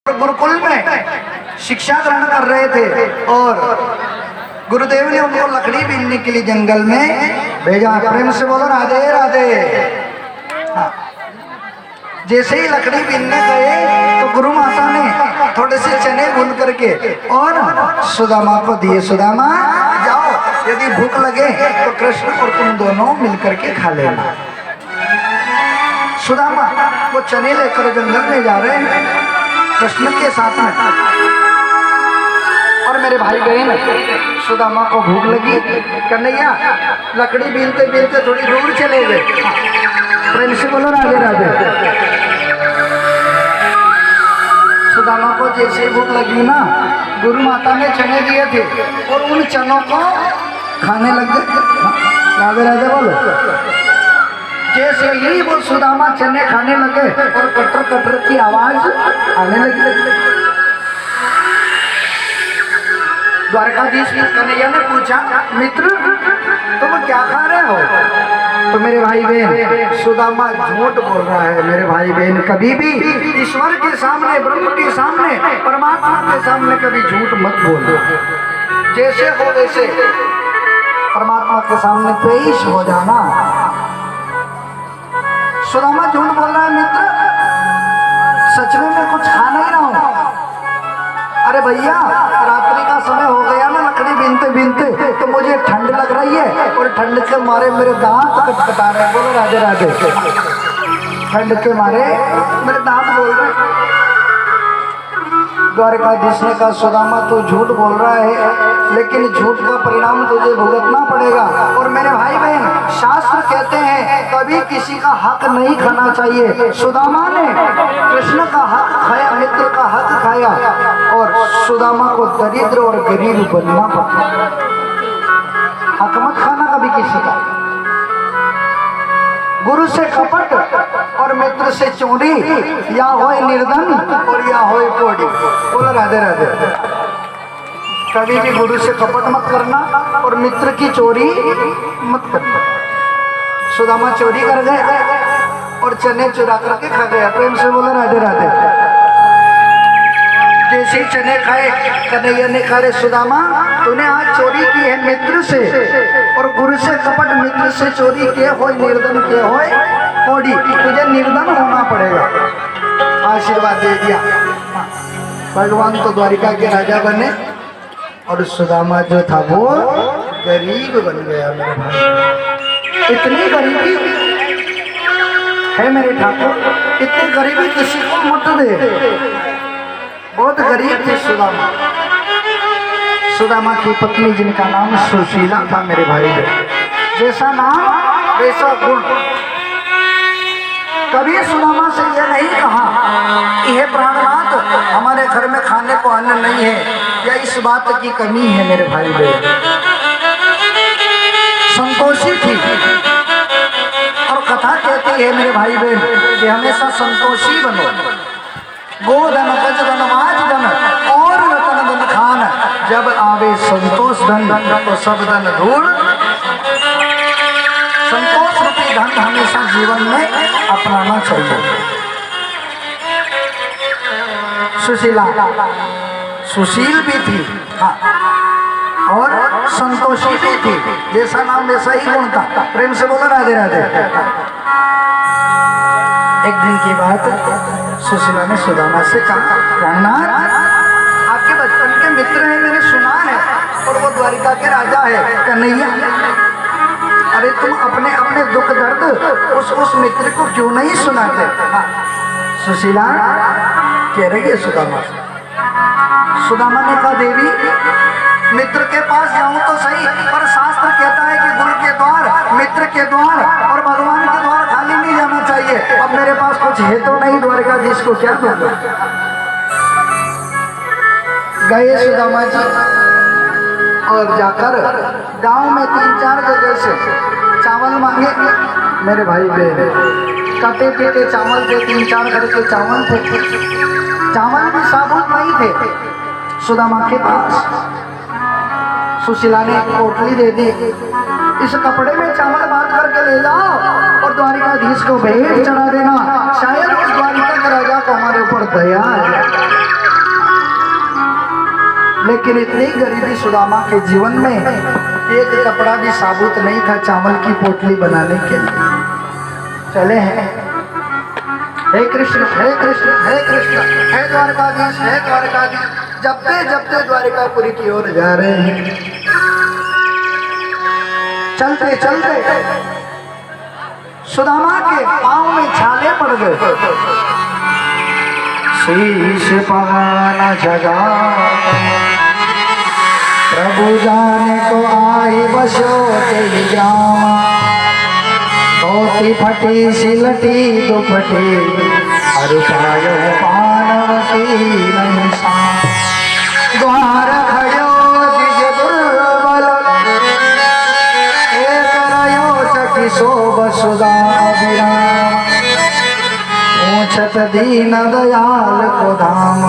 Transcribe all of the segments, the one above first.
गुरुकुल में शिक्षा ग्रहण कर रहे थे और गुरुदेव ने उनको लकड़ी बीनने के लिए जंगल में भेजा। प्रेम से बोलो राधे राधे। हाँ। जैसे ही लकड़ी बीनने गए तो गुरु माता ने थोड़े से चने भून करके और सुदामा को दिए। सुदामा जाओ, यदि भूख लगे तो कृष्ण और तुम दोनों मिलकर के खा लेना। सुदामा वो चने लेकर जंगल में जा रहे हैं कृष्ण के साथ में। और मेरे भाई बहन, सुदामा को भूख लगी, कन्हैया लकड़ी बीनते बीनते थोड़ी दूर चले गए। प्रेम से बोलो राधे राधे। सुदामा को जैसे भूख लगी ना, गुरु माता ने चने दिए थे और उन चनों को खाने लग गए। राधे राधे बोलो। जैसे ही वो सुदामा चने खाने लगे और कटर कटर की आवाज आने लगी। द्वारकाधीश कन्हैया ने पूछा, मित्र तुम क्या खा रहे हो? तो मेरे भाई बहन, सुदामा झूठ बोल रहा है। मेरे भाई बहन, कभी भी ईश्वर के सामने, ब्रह्म के सामने, परमात्मा के सामने कभी झूठ मत बोलो। जैसे हो वैसे परमात्मा के सामने पेश हो जाना। सुदामा झूठ बोल रहा है, मित्र सच में मैं कुछ खा नहीं रहा हूँ। अरे भैया, रात्रि का समय हो गया ना, लकड़ी बीनते बीनते तो मुझे ठंड लग रही है और ठंड के मारे मेरे दांत कटकटा रहे हैं। बोलो राधे राधे। ठंड के मारे मेरे दांत बोल रहे हैं। द्वारकाधीश ने कहा, सुदामा तू झूठ बोल रहा है, लेकिन झूठ का परिणाम तुझे भुगतना पड़ेगा। और मेरे भाई बहन, शास्त्र कहते हैं कभी किसी का हक नहीं खाना चाहिए। सुदामा ने कृष्ण का हक खाया, मित्र का हक खाया और सुदामा को दरिद्र और गरीब बनना पड़ा। हक मत खाना कभी किसी का। गुरु से कपट और मित्र से चोरी, या होए निर्धन और या होए कोड़ी। बोलो राधे राधे। कभी भी गुरु से कपट मत करना और मित्र की चोरी मत करना। सुदामा चोरी कर गए और चने चुरा करके खा गया। प्रेम से बोलो राधे राधे। जैसे चने खाए, कन्हैया ने कहा, सुदामा तूने आज चोरी की है मित्र से, और गुरु से कपट, मित्र से चोरी किए हो, निर्धन किए हो कोड़ी, तुझे निर्धन होना पड़ेगा। आशीर्वाद दे दिया। भगवान तो द्वारिका के राजा बने और सुदामा जो था वो गरीब बन गया। मेरे भाई, इतनी गरीबी है मेरे ठाकुर, इतनी गरीबी किसी को मत दे। बहुत गरीब थे सुदामा। सुदामा की पत्नी जिनका नाम सुशीला था। मेरे भाई, जैसा नाम वैसा गुण। कभी सुदामा से यह नहीं कहा कि हे प्राणनाथ, हमारे घर में खाने को अन्न नहीं है, या इस बात की कमी है। मेरे भाई बहन, संतोषी थी। और कथा कहती है मेरे भाई बहन कि हमेशा संतोषी बनो। गोधन गज धन माज धन और रतन धन खान, जब आवे संतोष धन तो सब धन धूल। संतोष रूपी धन हमेशा जीवन में अपनाना चाहिए। सुशीला सुशील भी थी, हाँ, और संतोषी भी थी। जैसा नाम वैसा ही गुण था। प्रेम से बोलो राधे राधे। एक दिन की बात, सुशीला ने सुदामा से कहा, प्राणनाथ आपके बचपन के मित्र हैं, मैंने सुना है, और वो द्वारिका के राजा है कन्हैया। अरे तुम अपने अपने दुख दर्द उस मित्र को क्यों नहीं सुनाते? हाँ। सुशीला कह रही है सुदामा। सुदामा ने कहा, देवी मित्र के पास जाऊं तो सही, पर शास्त्र कहता है कि गुरु के द्वार, मित्र के द्वार और भगवान के द्वार खाली नहीं जाना चाहिए। अब मेरे पास कुछ है तो नहीं, द्वारकाधीश को क्या दूंगा? गए सुदामा जी और जाकर गांव में 3-4 जगह से चावल मांगे। मेरे भाई बहन, कटे पीटे चावल थे, 3-4 घर के चावल थे। चावल भी साबुत नहीं थे सुदामा के पास। सुशीला ने पोटली दे दी, इस कपड़े में चावल बांध करके ले जाओ और द्वारिकाधीश को भेंट चढ़ा देना, शायद उस द्वारिका के राजा को हमारे ऊपर दया आ जाए। लेकिन इतनी गरीबी सुदामा के जीवन में एक कपड़ा भी साबुत नहीं था चावल की पोटली बनाने के लिए। चले हैं, हे कृष्ण हे कृष्ण हे कृष्ण, हे द्वारकाधीश हे द्वारकाधीश, जपते जपते द्वारिकापुरी की ओर जा रहे हैं। चलते चलते सुदामा के पांव में छाले पड़ गए। शीश पवाना जगा प्रभु जाने को आई बसो तेरी जामा, धोती फटी सिलटी दुपटी अरुपायो पानवती नहीं सा, द्वार खड़ो दिज दुर्बल एक रयो चकी शोभ सुदा विराम, पूछत दीन दयाल को धाम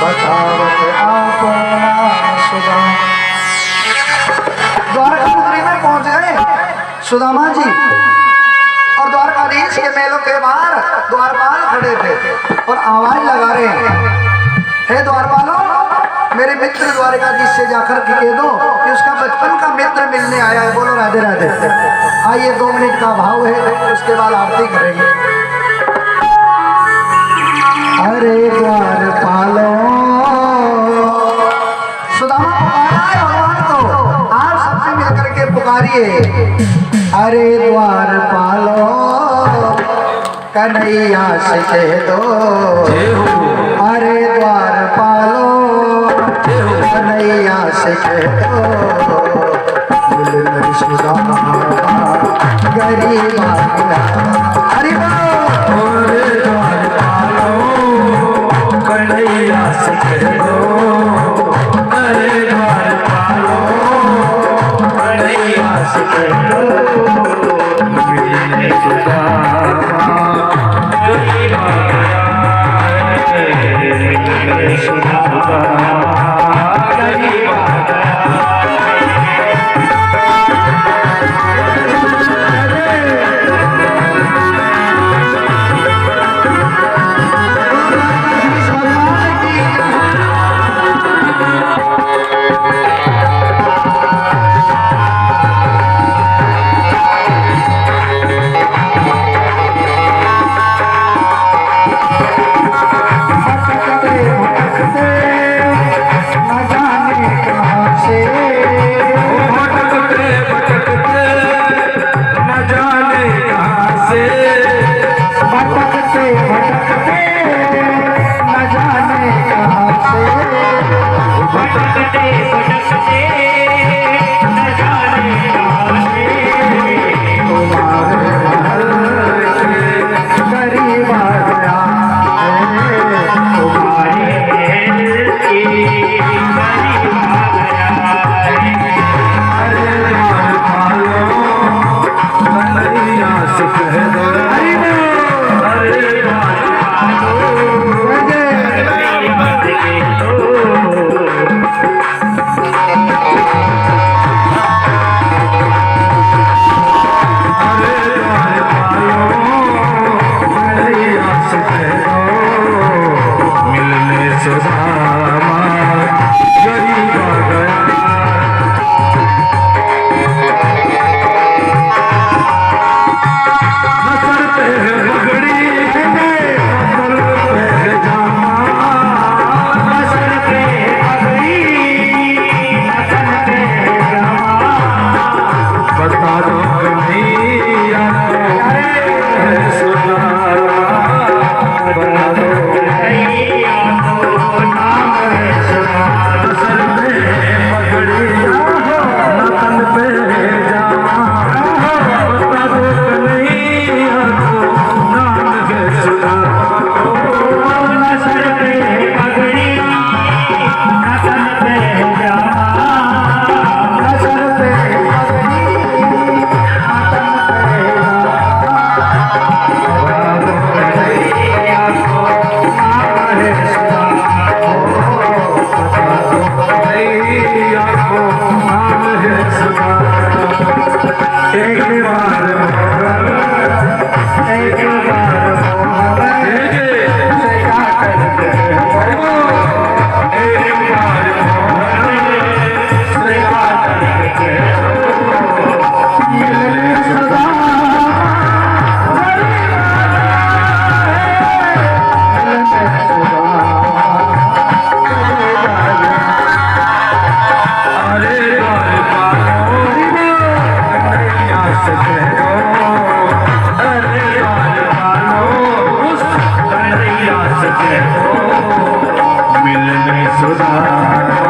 बतावत आपना सुदा। द्वारकापुरी में पहुंच गए सुदामा जी और द्वारकाधीश के मेलों के बाहर द्वारपाल खड़े थे और आवाज लगा रहे हैं, हे द्वारपालों, मेरे मित्र द्वारकाधीश से जाकर के कह दो कि उसका बचपन का मित्र मिलने आया है। बोलो राधे राधे। आइए 2 मिनट का भाव है, उसके बाद आरती करेंगे। अरे द्वारपालो, सुदामा पुकारा है भगवान को, आप सबसे मिलकर के पुकारिए। अरे द्वारपालो कन्हैया से कह दो, अरे द्वारपालो कन्हैया से कह दो, मिल सुदामा गरीब हरि अरे द्वारपालो कन्हैया से कह दो, अरे द्वारपालो कन्हैया से कह दो, मिलने सुदामा गरीब मिलने सुदामा गरीब सुदामा